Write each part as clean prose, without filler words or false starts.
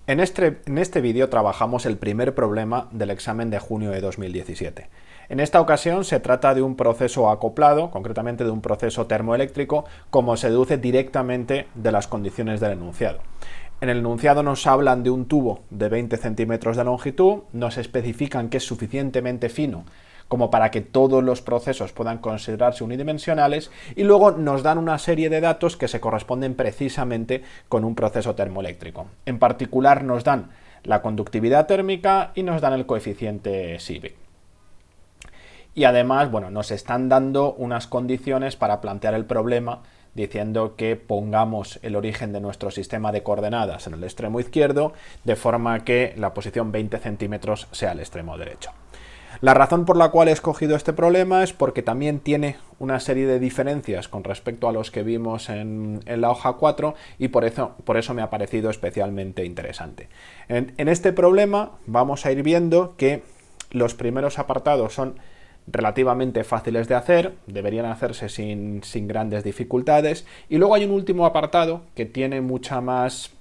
En este vídeo trabajamos el primer problema del examen de junio de 2017. En esta ocasión se trata de un proceso acoplado, concretamente de un proceso termoeléctrico, como se deduce directamente de las condiciones del enunciado. En el enunciado nos hablan de un tubo de 20 centímetros de longitud, nos especifican que es suficientemente fino como para que todos los procesos puedan considerarse unidimensionales, y luego nos dan una serie de datos que se corresponden precisamente con un proceso termoeléctrico. En particular nos dan la conductividad térmica y nos dan el coeficiente Seebeck. Y además, bueno, nos están dando unas condiciones para plantear el problema, diciendo que pongamos el origen de nuestro sistema de coordenadas en el extremo izquierdo, de forma que la posición 20 centímetros sea el extremo derecho. La razón por la cual he escogido este problema es porque también tiene una serie de diferencias con respecto a los que vimos en la hoja 4 y por eso me ha parecido especialmente interesante. En este problema vamos a ir viendo que los primeros apartados son relativamente fáciles de hacer, deberían hacerse sin grandes dificultades, y luego hay un último apartado que tiene mucha más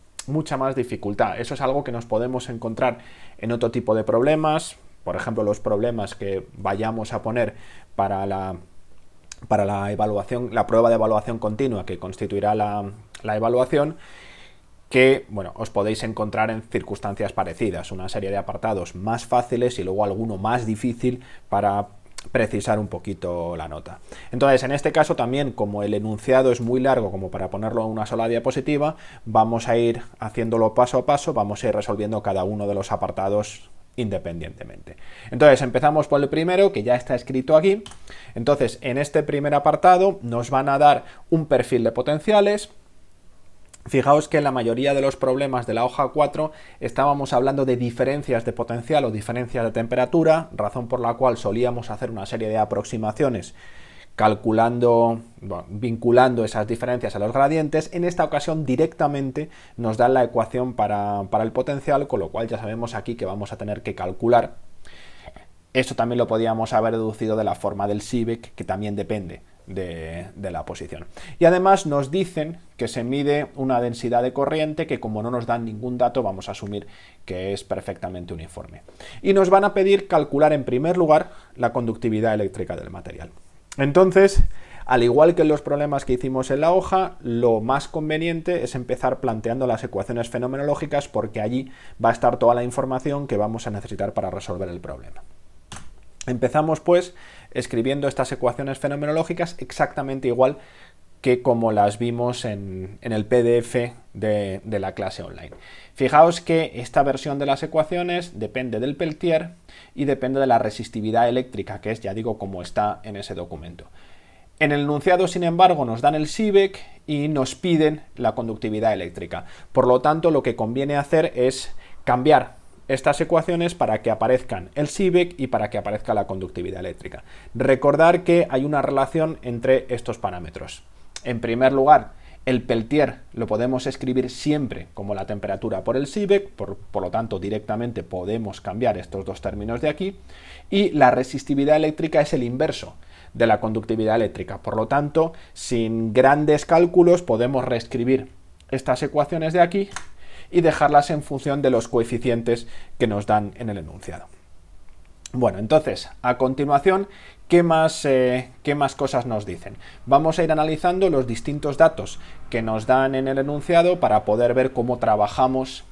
dificultad. Eso es algo que nos podemos encontrar en otro tipo de problemas. Por ejemplo, los problemas que vayamos a poner para la evaluación, la prueba de evaluación continua que constituirá la evaluación, que bueno, os podéis encontrar en circunstancias parecidas, una serie de apartados más fáciles y luego alguno más difícil para precisar un poquito la nota. Entonces, en este caso también, como el enunciado es muy largo como para ponerlo en una sola diapositiva, vamos a ir haciéndolo paso a paso, vamos a ir resolviendo cada uno de los apartados independientemente. Entonces empezamos por el primero, que ya está escrito aquí. Entonces, en este primer apartado nos van a dar un perfil de potenciales. Fijaos que en la mayoría de los problemas de la hoja 4 estábamos hablando de diferencias de potencial o diferencias de temperatura, razón por la cual solíamos hacer una serie de aproximaciones vinculando esas diferencias a los gradientes. En esta ocasión directamente nos dan la ecuación para el potencial, con lo cual ya sabemos aquí que vamos a tener que calcular. Esto también lo podíamos haber deducido de la forma del Seebeck, que también depende de la posición. Y además nos dicen que se mide una densidad de corriente que, como no nos dan ningún dato, vamos a asumir que es perfectamente uniforme. Y nos van a pedir calcular en primer lugar la conductividad eléctrica del material. Entonces, al igual que en los problemas que hicimos en la hoja, lo más conveniente es empezar planteando las ecuaciones fenomenológicas, porque allí va a estar toda la información que vamos a necesitar para resolver el problema. Empezamos pues escribiendo estas ecuaciones fenomenológicas exactamente igual que como las vimos en el PDF de la clase online. Fijaos que esta versión de las ecuaciones depende del Peltier y depende de la resistividad eléctrica, que es, ya digo, como está en ese documento. En el enunciado, sin embargo, nos dan el Seebeck y nos piden la conductividad eléctrica. Por lo tanto, lo que conviene hacer es cambiar estas ecuaciones para que aparezcan el Seebeck y para que aparezca la conductividad eléctrica. Recordar que hay una relación entre estos parámetros. En primer lugar, el Peltier lo podemos escribir siempre como la temperatura por el Seebeck, por lo tanto directamente podemos cambiar estos dos términos de aquí, y la resistividad eléctrica es el inverso de la conductividad eléctrica. Por lo tanto, sin grandes cálculos podemos reescribir estas ecuaciones de aquí y dejarlas en función de los coeficientes que nos dan en el enunciado. Bueno, entonces, a continuación, ¿qué más cosas nos dicen? Vamos a ir analizando los distintos datos que nos dan en el enunciado para poder ver cómo trabajamos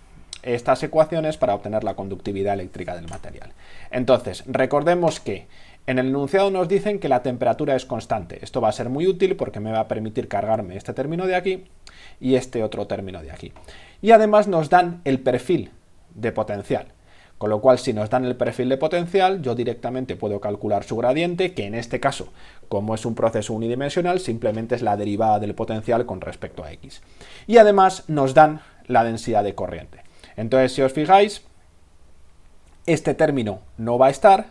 estas ecuaciones para obtener la conductividad eléctrica del material. Entonces, recordemos que en el enunciado nos dicen que la temperatura es constante. Esto va a ser muy útil porque me va a permitir cargarme este término de aquí y este otro término de aquí. Y además nos dan el perfil de potencial. Con lo cual, si nos dan el perfil de potencial, yo directamente puedo calcular su gradiente, que en este caso, como es un proceso unidimensional, simplemente es la derivada del potencial con respecto a x. Y además nos dan la densidad de corriente. Entonces, si os fijáis, este término no va a estar.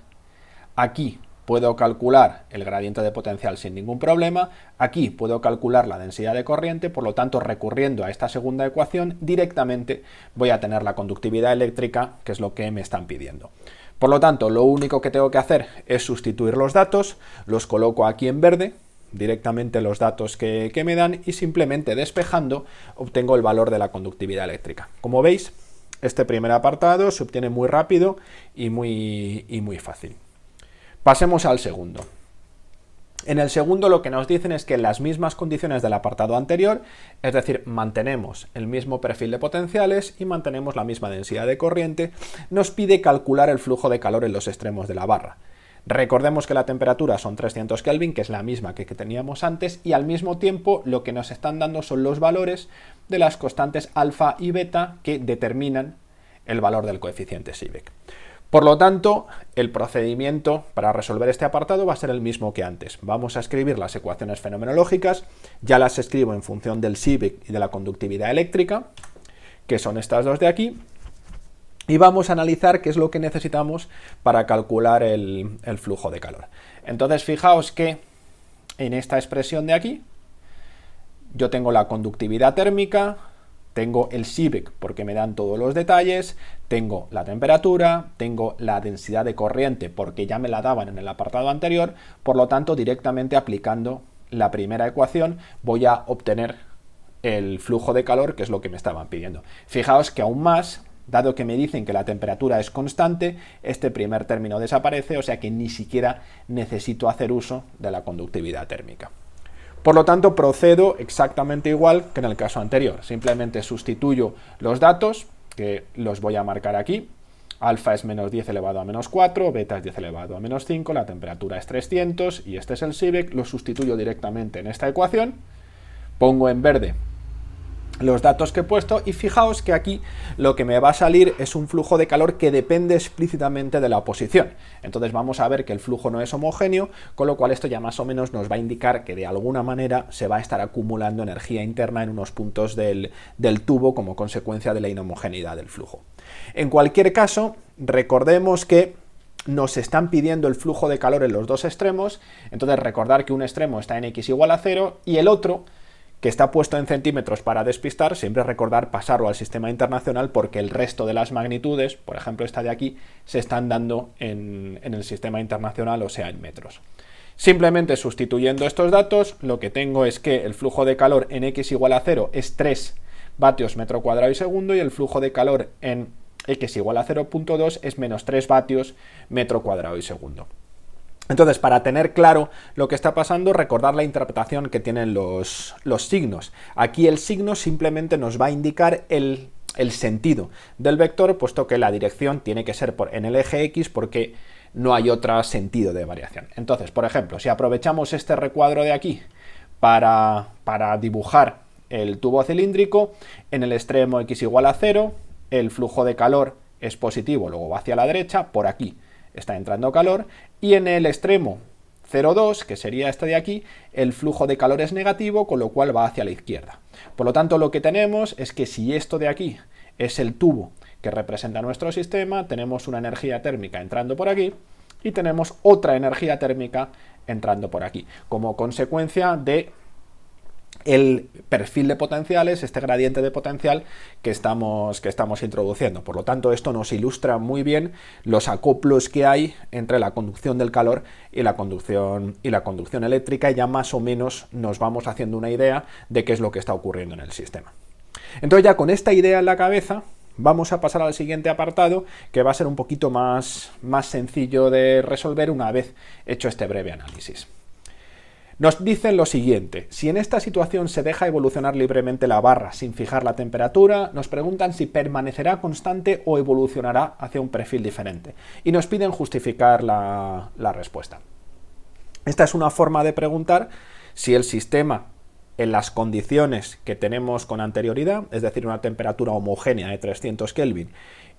Aquí puedo calcular el gradiente de potencial sin ningún problema. Aquí puedo calcular la densidad de corriente, por lo tanto, recurriendo a esta segunda ecuación, directamente voy a tener la conductividad eléctrica, que es lo que me están pidiendo. Por lo tanto, lo único que tengo que hacer es sustituir los datos, los coloco aquí en verde, directamente los datos que me dan, y simplemente despejando obtengo el valor de la conductividad eléctrica. Como veis, este primer apartado se obtiene muy rápido y muy fácil. Pasemos al segundo. En el segundo lo que nos dicen es que en las mismas condiciones del apartado anterior, es decir, mantenemos el mismo perfil de potenciales y mantenemos la misma densidad de corriente, nos pide calcular el flujo de calor en los extremos de la barra. Recordemos que la temperatura son 300 Kelvin, que es la misma que teníamos antes, y al mismo tiempo lo que nos están dando son los valores de las constantes alfa y beta que determinan el valor del coeficiente Seebeck. Por lo tanto, el procedimiento para resolver este apartado va a ser el mismo que antes. Vamos a escribir las ecuaciones fenomenológicas, ya las escribo en función del Seebeck y de la conductividad eléctrica, que son estas dos de aquí, y vamos a analizar qué es lo que necesitamos para calcular el flujo de calor. Entonces, fijaos que en esta expresión de aquí, yo tengo la conductividad térmica, tengo el Seebeck porque me dan todos los detalles, tengo la temperatura, tengo la densidad de corriente porque ya me la daban en el apartado anterior, por lo tanto directamente aplicando la primera ecuación voy a obtener el flujo de calor, que es lo que me estaban pidiendo. Fijaos que aún más, dado que me dicen que la temperatura es constante, este primer término desaparece, o sea que ni siquiera necesito hacer uso de la conductividad térmica. Por lo tanto, procedo exactamente igual que en el caso anterior. Simplemente sustituyo los datos, que los voy a marcar aquí. Alfa es menos 10 elevado a menos 4, beta es 10 elevado a menos 5, la temperatura es 300 y este es el Seebeck. Lo sustituyo directamente en esta ecuación. Pongo en verde los datos que he puesto y fijaos que aquí lo que me va a salir es un flujo de calor que depende explícitamente de la posición. Entonces vamos a ver que el flujo no es homogéneo, con lo cual esto ya más o menos nos va a indicar que de alguna manera se va a estar acumulando energía interna en unos puntos del tubo como consecuencia de la inhomogeneidad del flujo. En cualquier caso, recordemos que nos están pidiendo el flujo de calor en los dos extremos, entonces recordar que un extremo está en x igual a 0 y el otro, que está puesto en centímetros para despistar, siempre recordar pasarlo al sistema internacional porque el resto de las magnitudes, por ejemplo esta de aquí, se están dando en el sistema internacional, o sea en metros. Simplemente sustituyendo estos datos, lo que tengo es que el flujo de calor en x igual a 0 es 3 vatios metro cuadrado y segundo y el flujo de calor en x igual a 0.2 es menos 3 vatios metro cuadrado y segundo. Entonces, para tener claro lo que está pasando, recordar la interpretación que tienen los signos. Aquí el signo simplemente nos va a indicar el sentido del vector, puesto que la dirección tiene que ser en el eje X porque no hay otro sentido de variación. Entonces, por ejemplo, si aprovechamos este recuadro de aquí para dibujar el tubo cilíndrico, en el extremo x igual a 0, el flujo de calor es positivo, luego va hacia la derecha, por aquí está entrando calor, y en el extremo 0,2, que sería este de aquí, el flujo de calor es negativo, con lo cual va hacia la izquierda. Por lo tanto, lo que tenemos es que si esto de aquí es el tubo que representa nuestro sistema, tenemos una energía térmica entrando por aquí y tenemos otra energía térmica entrando por aquí, como consecuencia de el perfil de potenciales, este gradiente de potencial que estamos introduciendo. Por lo tanto, esto nos ilustra muy bien los acoplos que hay entre la conducción del calor y la conducción eléctrica, y ya más o menos nos vamos haciendo una idea de qué es lo que está ocurriendo en el sistema. Entonces, ya con esta idea en la cabeza, vamos a pasar al siguiente apartado, que va a ser un poquito más sencillo de resolver una vez hecho este breve análisis. Nos dicen lo siguiente: si en esta situación se deja evolucionar libremente la barra sin fijar la temperatura, nos preguntan si permanecerá constante o evolucionará hacia un perfil diferente, y nos piden justificar la respuesta. Esta es una forma de preguntar si el sistema, en las condiciones que tenemos con anterioridad, es decir, una temperatura homogénea de 300 Kelvin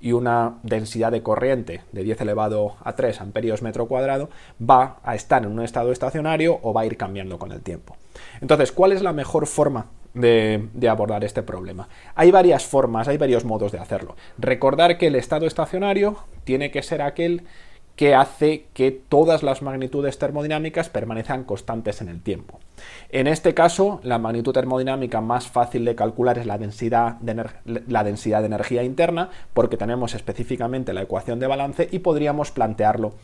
y una densidad de corriente de 10 elevado a 3 amperios metro cuadrado, va a estar en un estado estacionario o va a ir cambiando con el tiempo. Entonces, ¿cuál es la mejor forma de abordar este problema? Hay varias formas, hay varios modos de hacerlo. Recordar que el estado estacionario tiene que ser aquel que hace que todas las magnitudes termodinámicas permanezcan constantes en el tiempo. En este caso, la magnitud termodinámica más fácil de calcular es la densidad de energía interna, porque tenemos específicamente la ecuación de balance y podríamos plantearlo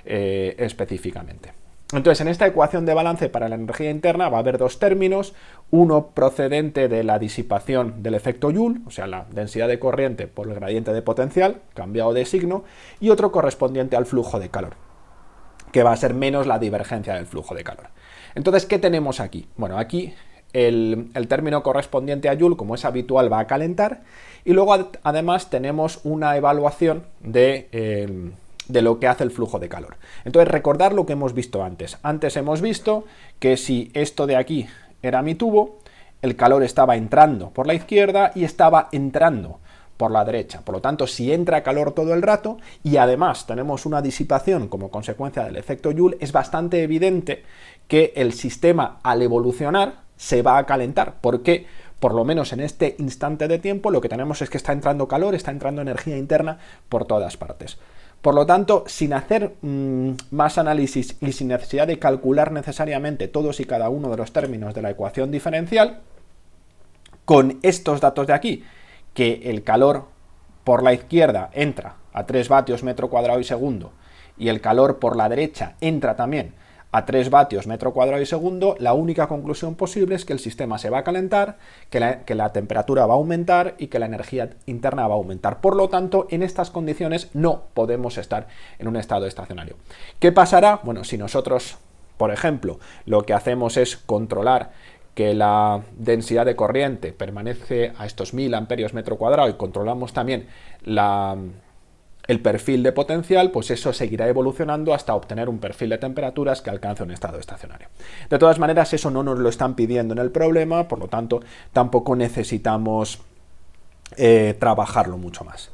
específicamente. Entonces, en esta ecuación de balance para la energía interna va a haber dos términos, uno procedente de la disipación del efecto Joule, o sea, la densidad de corriente por el gradiente de potencial, cambiado de signo, y otro correspondiente al flujo de calor, que va a ser menos la divergencia del flujo de calor. Entonces, ¿qué tenemos aquí? Bueno, aquí el término correspondiente a Joule, como es habitual, va a calentar, y luego además tenemos una evaluación de lo que hace el flujo de calor. Entonces, recordar lo que hemos visto antes. Antes hemos visto que si esto de aquí era mi tubo, el calor estaba entrando por la izquierda y estaba entrando por la derecha. Por lo tanto, si entra calor todo el rato y además tenemos una disipación como consecuencia del efecto Joule, es bastante evidente que el sistema, al evolucionar, se va a calentar. Porque, por lo menos en este instante de tiempo, lo que tenemos es que está entrando calor, está entrando energía interna por todas partes. Por lo tanto, sin hacer más análisis y sin necesidad de calcular necesariamente todos y cada uno de los términos de la ecuación diferencial, con estos datos de aquí, que el calor por la izquierda entra a 3 vatios metro cuadrado y segundo y el calor por la derecha entra también a 3 vatios metro cuadrado y segundo, la única conclusión posible es que el sistema se va a calentar, que la temperatura va a aumentar y que la energía interna va a aumentar. Por lo tanto, en estas condiciones no podemos estar en un estado estacionario. ¿Qué pasará? Bueno, si nosotros, por ejemplo, lo que hacemos es controlar que la densidad de corriente permanece a estos 1000 amperios metro cuadrado y controlamos también el perfil de potencial, pues eso seguirá evolucionando hasta obtener un perfil de temperaturas que alcance un estado estacionario. De todas maneras, eso no nos lo están pidiendo en el problema, por lo tanto, tampoco necesitamos trabajarlo mucho más.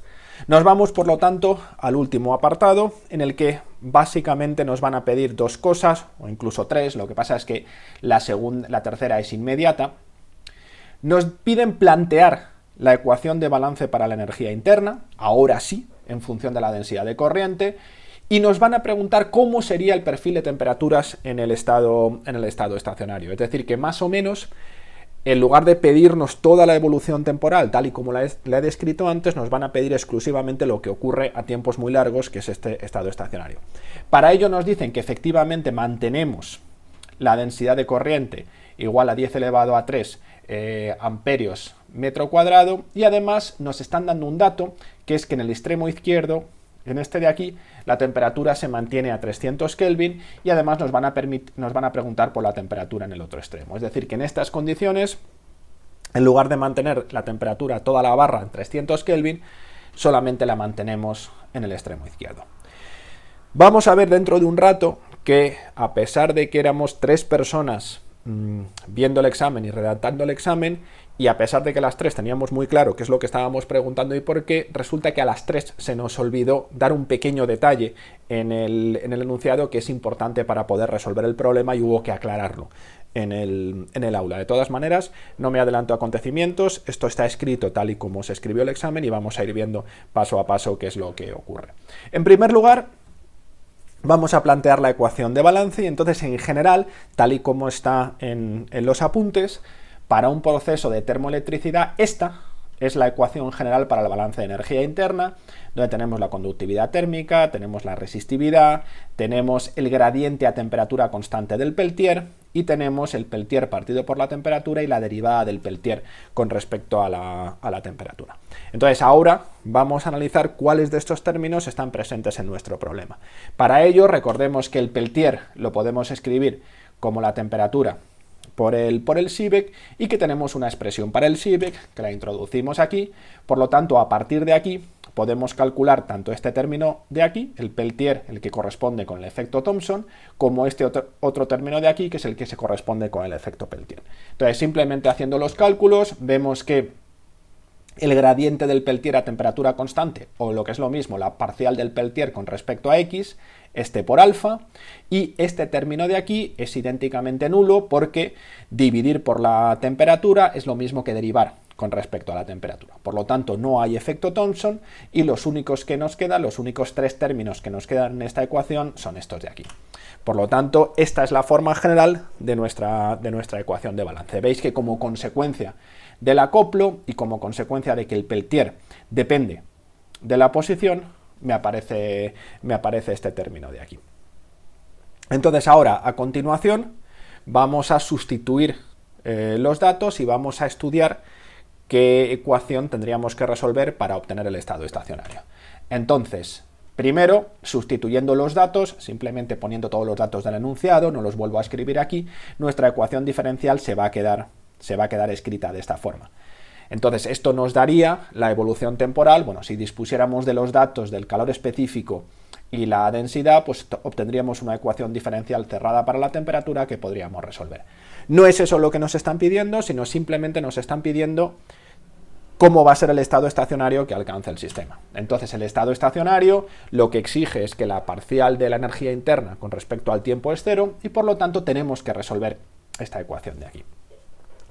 Nos vamos, por lo tanto, al último apartado, en el que básicamente nos van a pedir dos cosas, o incluso tres. Lo que pasa es que la tercera es inmediata. Nos piden plantear la ecuación de balance para la energía interna, ahora sí, en función de la densidad de corriente, y nos van a preguntar cómo sería el perfil de temperaturas en el estado estacionario. Es decir, que más o menos, en lugar de pedirnos toda la evolución temporal, tal y como la he descrito antes, nos van a pedir exclusivamente lo que ocurre a tiempos muy largos, que es este estado estacionario. Para ello nos dicen que efectivamente mantenemos la densidad de corriente igual a 10 elevado a 3 amperios metro cuadrado, y además nos están dando un dato, que es que en el extremo izquierdo, en este de aquí, la temperatura se mantiene a 300 Kelvin y además nos van a preguntar por la temperatura en el otro extremo. Es decir, que en estas condiciones, en lugar de mantener la temperatura toda la barra en 300 Kelvin, solamente la mantenemos en el extremo izquierdo. Vamos a ver dentro de un rato que, a pesar de que éramos 3 personas viendo el examen y redactando el examen, y a pesar de que las 3 teníamos muy claro qué es lo que estábamos preguntando y por qué, resulta que a las 3 se nos olvidó dar un pequeño detalle en el enunciado que es importante para poder resolver el problema y hubo que aclararlo en el aula. De todas maneras, no me adelanto a acontecimientos, esto está escrito tal y como se escribió el examen y vamos a ir viendo paso a paso qué es lo que ocurre. En primer lugar, vamos a plantear la ecuación de balance y entonces, en general, tal y como está en los apuntes, para un proceso de termoelectricidad, esta es la ecuación general para el balance de energía interna, donde tenemos la conductividad térmica, tenemos la resistividad, tenemos el gradiente a temperatura constante del Peltier y tenemos el Peltier partido por la temperatura y la derivada del Peltier con respecto a la temperatura. Entonces, ahora vamos a analizar cuáles de estos términos están presentes en nuestro problema. Para ello, recordemos que el Peltier lo podemos escribir como la temperatura por el Seebeck y que tenemos una expresión para el Seebeck que la introducimos aquí. Por lo tanto, a partir de aquí podemos calcular tanto este término de aquí, el Peltier, el que corresponde con el efecto Thomson, como este otro término de aquí, que es el que se corresponde con el efecto Peltier. Entonces, simplemente haciendo los cálculos, vemos que el gradiente del Peltier a temperatura constante, o lo que es lo mismo, la parcial del Peltier con respecto a X, este por alfa, y este término de aquí es idénticamente nulo porque dividir por la temperatura es lo mismo que derivar con respecto a la temperatura. Por lo tanto, no hay efecto Thomson y los únicos que nos quedan, los únicos 3 términos que nos quedan en esta ecuación son estos de aquí. Por lo tanto, esta es la forma general de nuestra ecuación de balance. Veis que como consecuencia del acoplo y como consecuencia de que el Peltier depende de la posición, me aparece este término de aquí. Entonces ahora, a continuación, vamos a sustituir los datos y vamos a estudiar qué ecuación tendríamos que resolver para obtener el estado estacionario. Entonces, primero, sustituyendo los datos, simplemente poniendo todos los datos del enunciado, no los vuelvo a escribir aquí, nuestra ecuación diferencial se va a quedar escrita de esta forma. Entonces, esto nos daría la evolución temporal. Bueno, si dispusiéramos de los datos del calor específico y la densidad, pues obtendríamos una ecuación diferencial cerrada para la temperatura que podríamos resolver. No es eso lo que nos están pidiendo, sino simplemente nos están pidiendo cómo va a ser el estado estacionario que alcance el sistema. Entonces, el estado estacionario lo que exige es que la parcial de la energía interna con respecto al tiempo es cero y por lo tanto tenemos que resolver esta ecuación de aquí.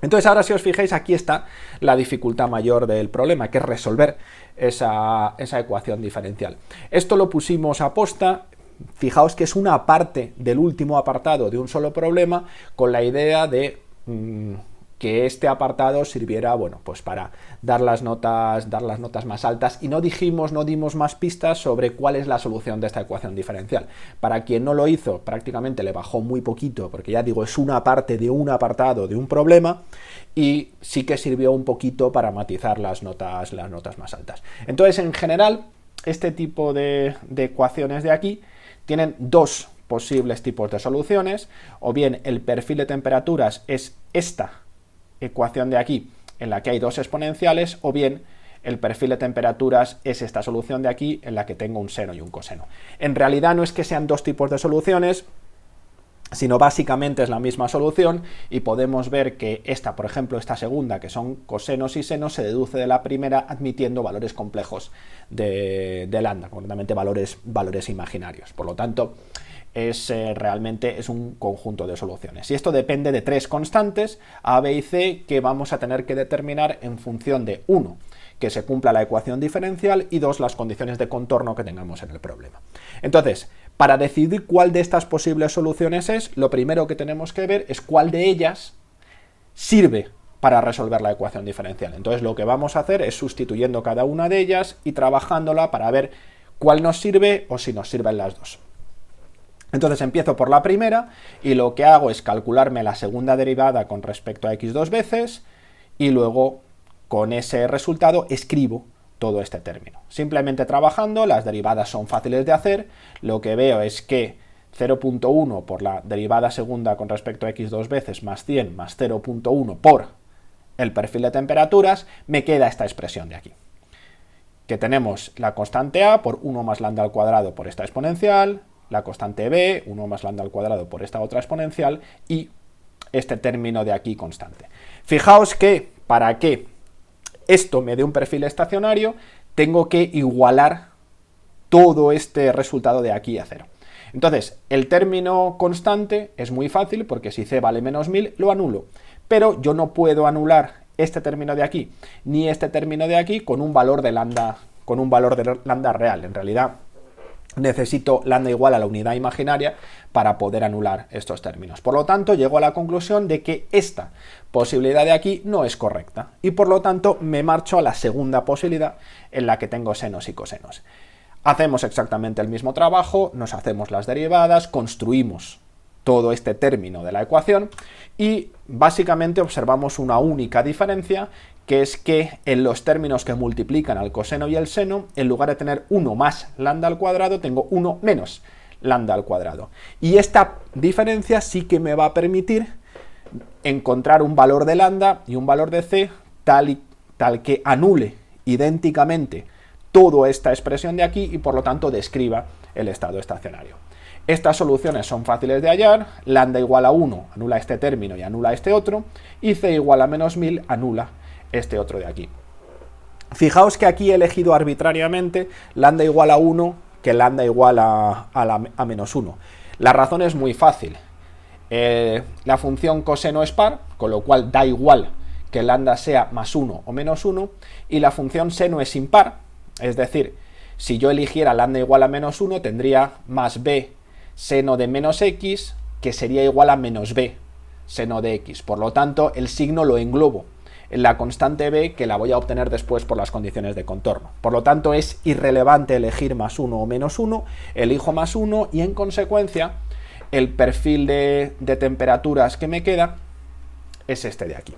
Entonces, ahora si os fijáis, aquí está la dificultad mayor del problema, que es resolver esa ecuación diferencial. Esto lo pusimos a posta. Fijaos que es una parte del último apartado de un solo problema, con la idea de que este apartado sirviera, bueno, pues para dar las notas más altas, y no dimos más pistas sobre cuál es la solución de esta ecuación diferencial. Para quien no lo hizo, prácticamente le bajó muy poquito, porque ya digo, es una parte de un apartado de un problema, y sí que sirvió un poquito para matizar las notas más altas. Entonces, en general, este tipo de ecuaciones de aquí tienen dos posibles tipos de soluciones, o bien el perfil de temperaturas es esta ecuación de aquí en la que hay dos exponenciales, o bien el perfil de temperaturas es esta solución de aquí en la que tengo un seno y un coseno. En realidad no es que sean dos tipos de soluciones, sino básicamente es la misma solución, y podemos ver que esta, por ejemplo, esta segunda, que son cosenos y senos, se deduce de la primera admitiendo valores complejos de lambda, concretamente valores imaginarios. Por lo tanto, realmente es un conjunto de soluciones. Y esto depende de tres constantes, A, B y C, que vamos a tener que determinar en función de, 1, que se cumpla la ecuación diferencial, y 2, las condiciones de contorno que tengamos en el problema. Entonces, para decidir cuál de estas posibles soluciones es, lo primero que tenemos que ver es cuál de ellas sirve para resolver la ecuación diferencial. Entonces, lo que vamos a hacer es sustituyendo cada una de ellas y trabajándola para ver cuál nos sirve o si nos sirven las dos. Entonces empiezo por la primera y lo que hago es calcularme la segunda derivada con respecto a x dos veces, y luego con ese resultado escribo todo este término. Simplemente trabajando, las derivadas son fáciles de hacer. Lo que veo es que 0.1 por la derivada segunda con respecto a x dos veces más 100 más 0.1 por el perfil de temperaturas, me queda esta expresión de aquí, que tenemos la constante a por 1 más lambda al cuadrado por esta exponencial, la constante b, 1 más lambda al cuadrado por esta otra exponencial, y este término de aquí constante. Fijaos que para que esto me dé un perfil estacionario, tengo que igualar todo este resultado de aquí a 0. Entonces, el término constante es muy fácil, porque si c vale menos 1000, lo anulo. Pero yo no puedo anular este término de aquí, ni este término de aquí, con un valor de lambda real. En realidad, necesito lambda igual a la unidad imaginaria para poder anular estos términos. Por lo tanto, llego a la conclusión de que esta posibilidad de aquí no es correcta, y por lo tanto me marcho a la segunda posibilidad, en la que tengo senos y cosenos. Hacemos exactamente el mismo trabajo, nos hacemos las derivadas, construimos todo este término de la ecuación, y básicamente observamos una única diferencia, que es que en los términos que multiplican al coseno y el seno, en lugar de tener 1 más lambda al cuadrado, tengo 1 menos lambda al cuadrado. Y esta diferencia sí que me va a permitir encontrar un valor de lambda y un valor de c tal que anule idénticamente toda esta expresión de aquí, y por lo tanto describa el estado estacionario. Estas soluciones son fáciles de hallar. Lambda igual a 1 anula este término y anula este otro, y c igual a menos 1000 anula este otro de aquí. Fijaos que aquí he elegido arbitrariamente lambda igual a 1 que lambda igual a menos 1. La razón es muy fácil. La función coseno es par, con lo cual da igual que lambda sea más 1 o menos 1, y la función seno es impar, es decir, si yo eligiera lambda igual a menos 1, tendría más b seno de menos x, que sería igual a menos b seno de x. Por lo tanto, el signo lo englobo en la constante b, que la voy a obtener después por las condiciones de contorno. Por lo tanto, es irrelevante elegir más 1 o menos 1, elijo más 1, y en consecuencia el perfil de temperaturas que me queda es este de aquí.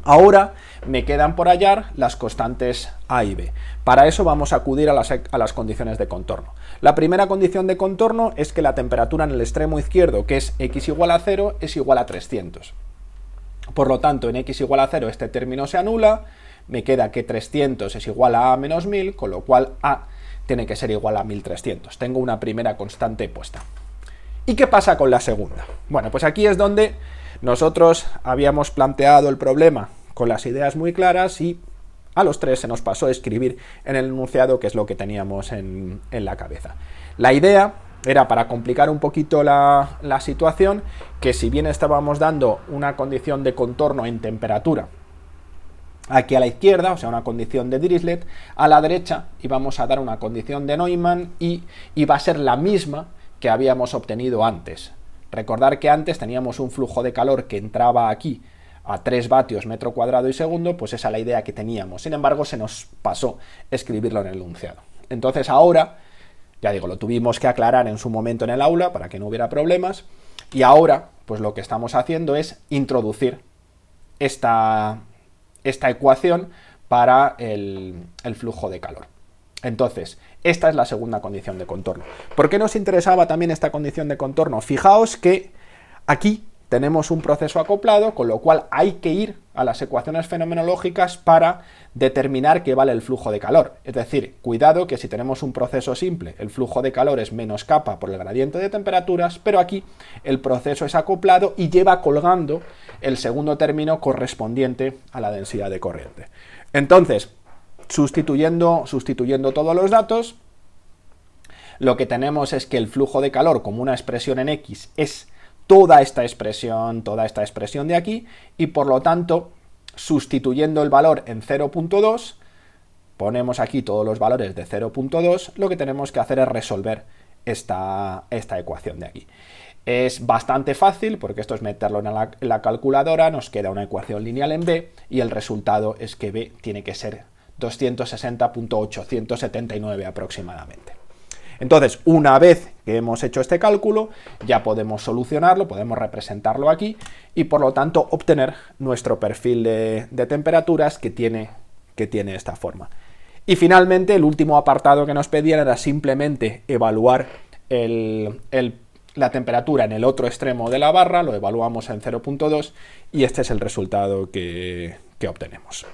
Ahora me quedan por hallar las constantes A y B. Para eso vamos a acudir a las condiciones de contorno. La primera condición de contorno es que la temperatura en el extremo izquierdo, que es x igual a 0, es igual a 300. Por lo tanto, en x igual a 0 este término se anula, me queda que 300 es igual a menos 1000, con lo cual A tiene que ser igual a 1300. Tengo una primera constante puesta. ¿Y qué pasa con la segunda? Bueno, pues aquí es donde nosotros habíamos planteado el problema con las ideas muy claras y a los tres se nos pasó a escribir en el enunciado qué es lo que teníamos en la cabeza. La idea era, para complicar un poquito la situación, que si bien estábamos dando una condición de contorno en temperatura aquí a la izquierda, o sea, una condición de Dirichlet, a la derecha íbamos a dar una condición de Neumann y iba a ser la misma que habíamos obtenido antes. Recordar que antes teníamos un flujo de calor que entraba aquí a 3 vatios metro cuadrado y segundo, pues esa es la idea que teníamos. Sin embargo, se nos pasó escribirlo en el enunciado. Entonces ahora, ya digo, lo tuvimos que aclarar en su momento en el aula para que no hubiera problemas, y ahora, pues lo que estamos haciendo es introducir esta ecuación para el flujo de calor. Entonces, esta es la segunda condición de contorno. ¿Por qué nos interesaba también esta condición de contorno? Fijaos que aquí tenemos un proceso acoplado, con lo cual hay que ir a las ecuaciones fenomenológicas para determinar qué vale el flujo de calor. Es decir, cuidado que si tenemos un proceso simple, el flujo de calor es menos kappa por el gradiente de temperaturas, pero aquí el proceso es acoplado y lleva colgando el segundo término correspondiente a la densidad de corriente. Entonces, sustituyendo todos los datos, lo que tenemos es que el flujo de calor como una expresión en X es toda esta expresión de aquí, y por lo tanto, sustituyendo el valor en 0.2, ponemos aquí todos los valores de 0.2, lo que tenemos que hacer es resolver esta ecuación de aquí. Es bastante fácil porque esto es meterlo en la calculadora, nos queda una ecuación lineal en B y el resultado es que B tiene que ser 260.879 aproximadamente. Entonces, una vez que hemos hecho este cálculo, ya podemos solucionarlo, podemos representarlo aquí y por lo tanto obtener nuestro perfil de temperaturas que tiene esta forma. Y finalmente, el último apartado que nos pedían era simplemente evaluar la temperatura en el otro extremo de la barra, lo evaluamos en 0.2 y este es el resultado que obtenemos.